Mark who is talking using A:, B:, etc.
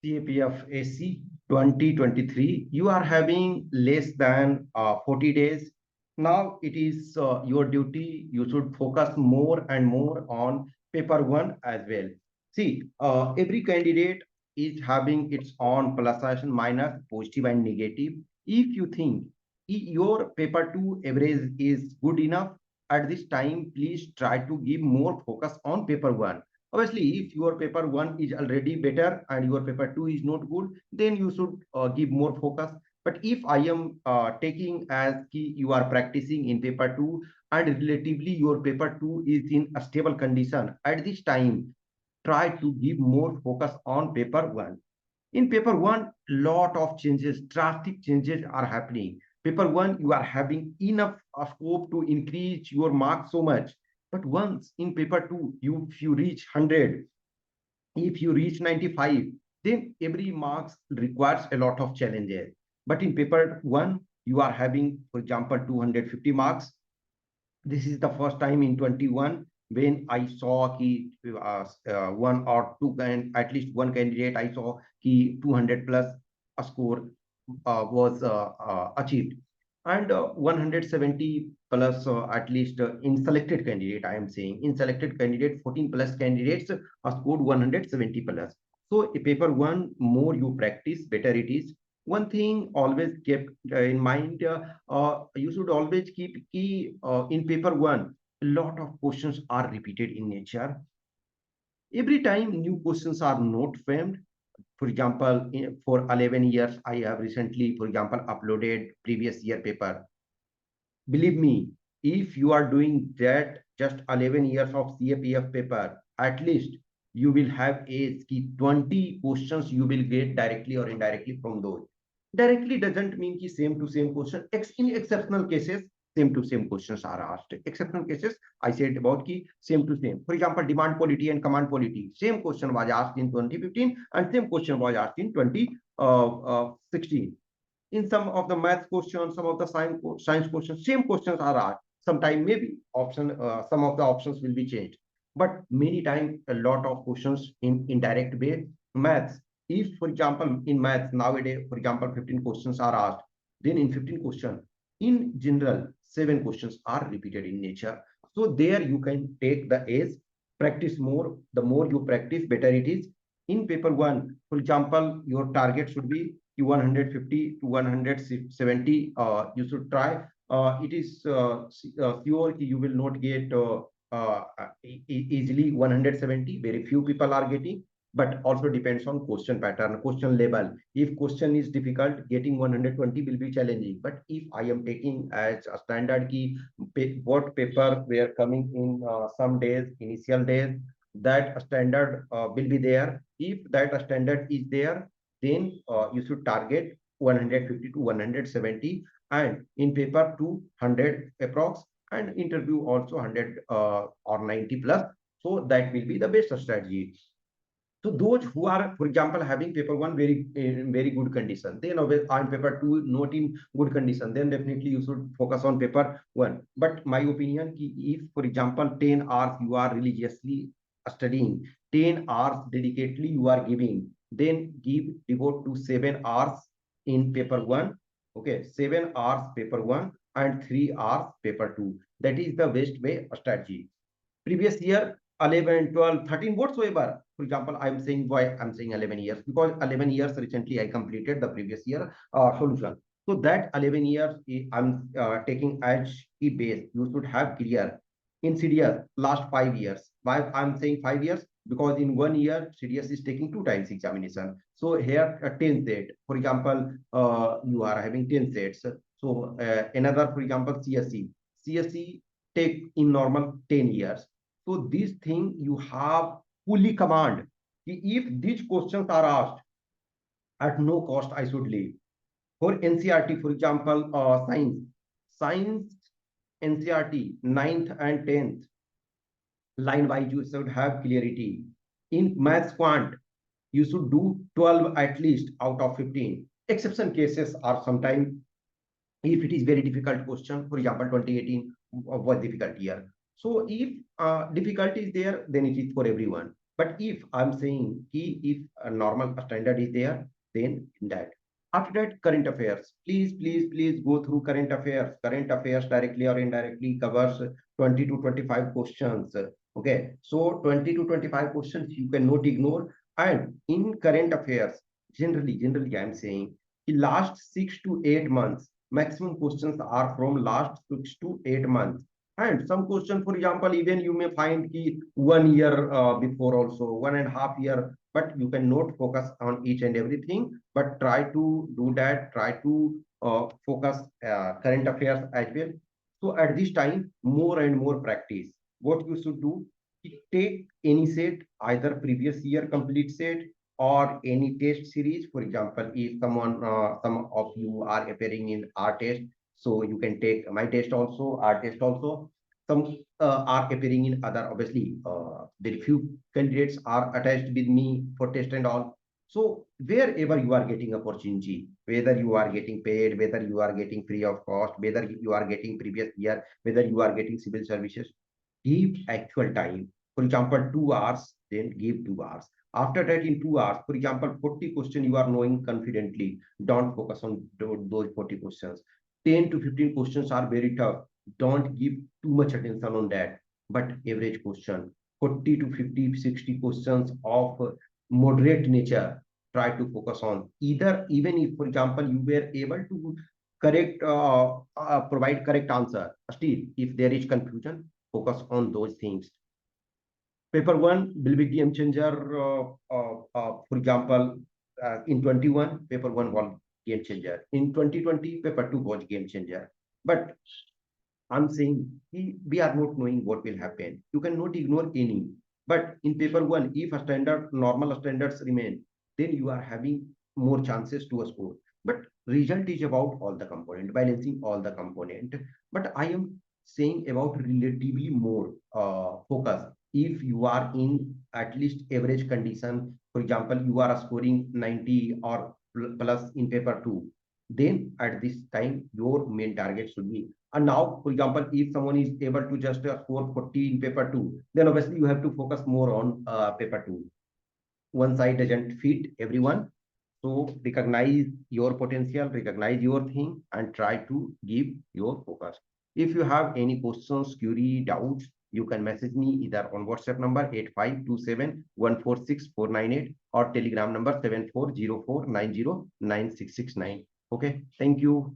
A: CAPF AC 2023, you are having less than 40 days. Now it is your duty. You should focus more and more on paper one as well. See, every candidate is having its own plus and minus, positive and negative. If you think your paper two average is good enough at this time, please try to give more focus on paper one. Obviously, if your paper one is already better and your paper two is not good, then you should give more focus. But if I am taking as key you are practicing in paper two and relatively your paper two is in a stable condition, at this time, try to give more focus on paper one. In paper one, lot of changes, drastic changes are happening. Paper one, you are having enough scope to increase your marks so much. But once in paper two, if you reach 100, if you reach 95, then every marks requires a lot of challenges. But in paper one, you are having, for example, 250 marks. This is the first time in 21 when I saw ki, one or two, and at least one candidate I saw ki 200 plus a score was achieved, and 170 plus at least in selected candidate. I am saying in selected candidate, 14 plus candidates scored 170 plus. So a paper one, more you practice, better it is. One thing always kept in mind, you should always keep key in paper one. A lot of questions are repeated in nature. Every time new questions are not framed. For example, for 11 years, I have recently, for example, uploaded previous year paper. Believe me, if you are doing that just 11 years of CAPF paper, at least you will have a 20 questions you will get directly or indirectly from those. Directly doesn't mean ki same to same question. In exceptional cases, same to same questions are asked. Exceptional cases, I said about ki same to same. For example, demand quality and command quality. Same question was asked in 2015 and same question was asked in 2016. In some of the math questions, some of the science questions, same questions are asked. Sometimes maybe some of the options will be changed. But many times, a lot of questions in indirect way. Maths, if, for example, in maths nowadays, for example, 15 questions are asked, then in 15 questions, in general, 7 questions are repeated in nature. So there you can take the age, practice more. The more you practice, better it is. In paper one, for example, your target should be 150 to 170. You should try. It is sure you will not get easily 170. Very few people are getting, but also depends on question pattern, question level. If question is difficult, getting 120 will be challenging. But if I am taking as a standard key, what paper were coming in some days, initial days, that standard will be there. If that standard is there, then you should target 150 to 170, and in paper 200 approx, and interview also 100 or 90 plus. So that will be the best strategy. So those who are, for example, having paper one very in very good condition, then on paper two not in good condition, then definitely you should focus on paper one. But my opinion, if for example 10 hours you are religiously studying, 10 hours dedicatedly you are giving, then devote to 7 hours in paper one. Okay, 7 hours paper one and 3 hours paper two. That is the best way strategy. Previous year 11, 12, 13, whatsoever. For example, I'm saying why I'm saying 11 years, because 11 years recently I completed the previous year solution. So that 11 years I'm taking as a base. You should have clear in CDS last 5 years. Why I'm saying 5 years? Because in 1 year, CDS is taking 2 times examination. So here 10 set. For example, you are having 10 sets. So another, for example, CSE. CSE take in normal 10 years. So this thing you have fully command. If these questions are asked, at no cost I should leave. For NCRT, for example, science NCRT, ninth and 10th, line wise you should have clarity. In maths quant, you should do 12 at least out of 15. Exception cases are sometimes, if it is very difficult question, for example 2018 was difficult year, so if difficulty is there, then it is for everyone. But if I'm saying if a normal standard is there, then in that. After that, current affairs. Please go through current affairs. Current affairs directly or indirectly covers 20 to 25 questions. Okay, so 20 to 25 questions you cannot ignore. And in current affairs, generally, I'm saying the last 6 to 8 months, maximum questions are from last 6 to 8 months. And some question, for example, even you may find ki 1 year before also, 1.5 year, but you cannot focus on each and everything, but try to do that, try to focus current affairs as well. So at this time, more and more practice. What you should do, take any set, either previous year complete set or any test series. For example, if some of you are appearing in R test, so you can take my test also, R test also. Some are appearing in other, obviously, very few candidates are attached with me for test and all. So wherever you are getting opportunity, whether you are getting paid, whether you are getting free of cost, whether you are getting previous year, whether you are getting civil services, give actual time. For example, 2 hours, then give 2 hours. After that, in 2 hours, for example, 40 questions you are knowing confidently. Don't focus on those 40 questions. 10 to 15 questions are very tough. Don't give too much attention on that. But average question, 40 to 50, 60 questions of moderate nature, try to focus on. Either, even if, for example, you were able to provide correct answer, still, if there is confusion, focus on those things. Paper one will be game changer. For example, in 21, paper one was game changer. In 2020, paper two was game changer. But I'm saying we are not knowing what will happen. You cannot ignore any. But in paper one, if a standard, normal standards remain, then you are having more chances to score. But result is about all the component, balancing all the component. But I am saying about relatively more focus. If you are in at least average condition, for example, you are scoring 90 or plus in paper two, then at this time your main target should be. And now, for example, if someone is able to just score 40 in paper two, then obviously you have to focus more on paper two. One side doesn't fit everyone. So recognize your potential, recognize your thing, and try to give your focus. If you have any questions, query, doubts, you can message me either on WhatsApp number 8527146498 or Telegram number 7404909669. Okay, thank you.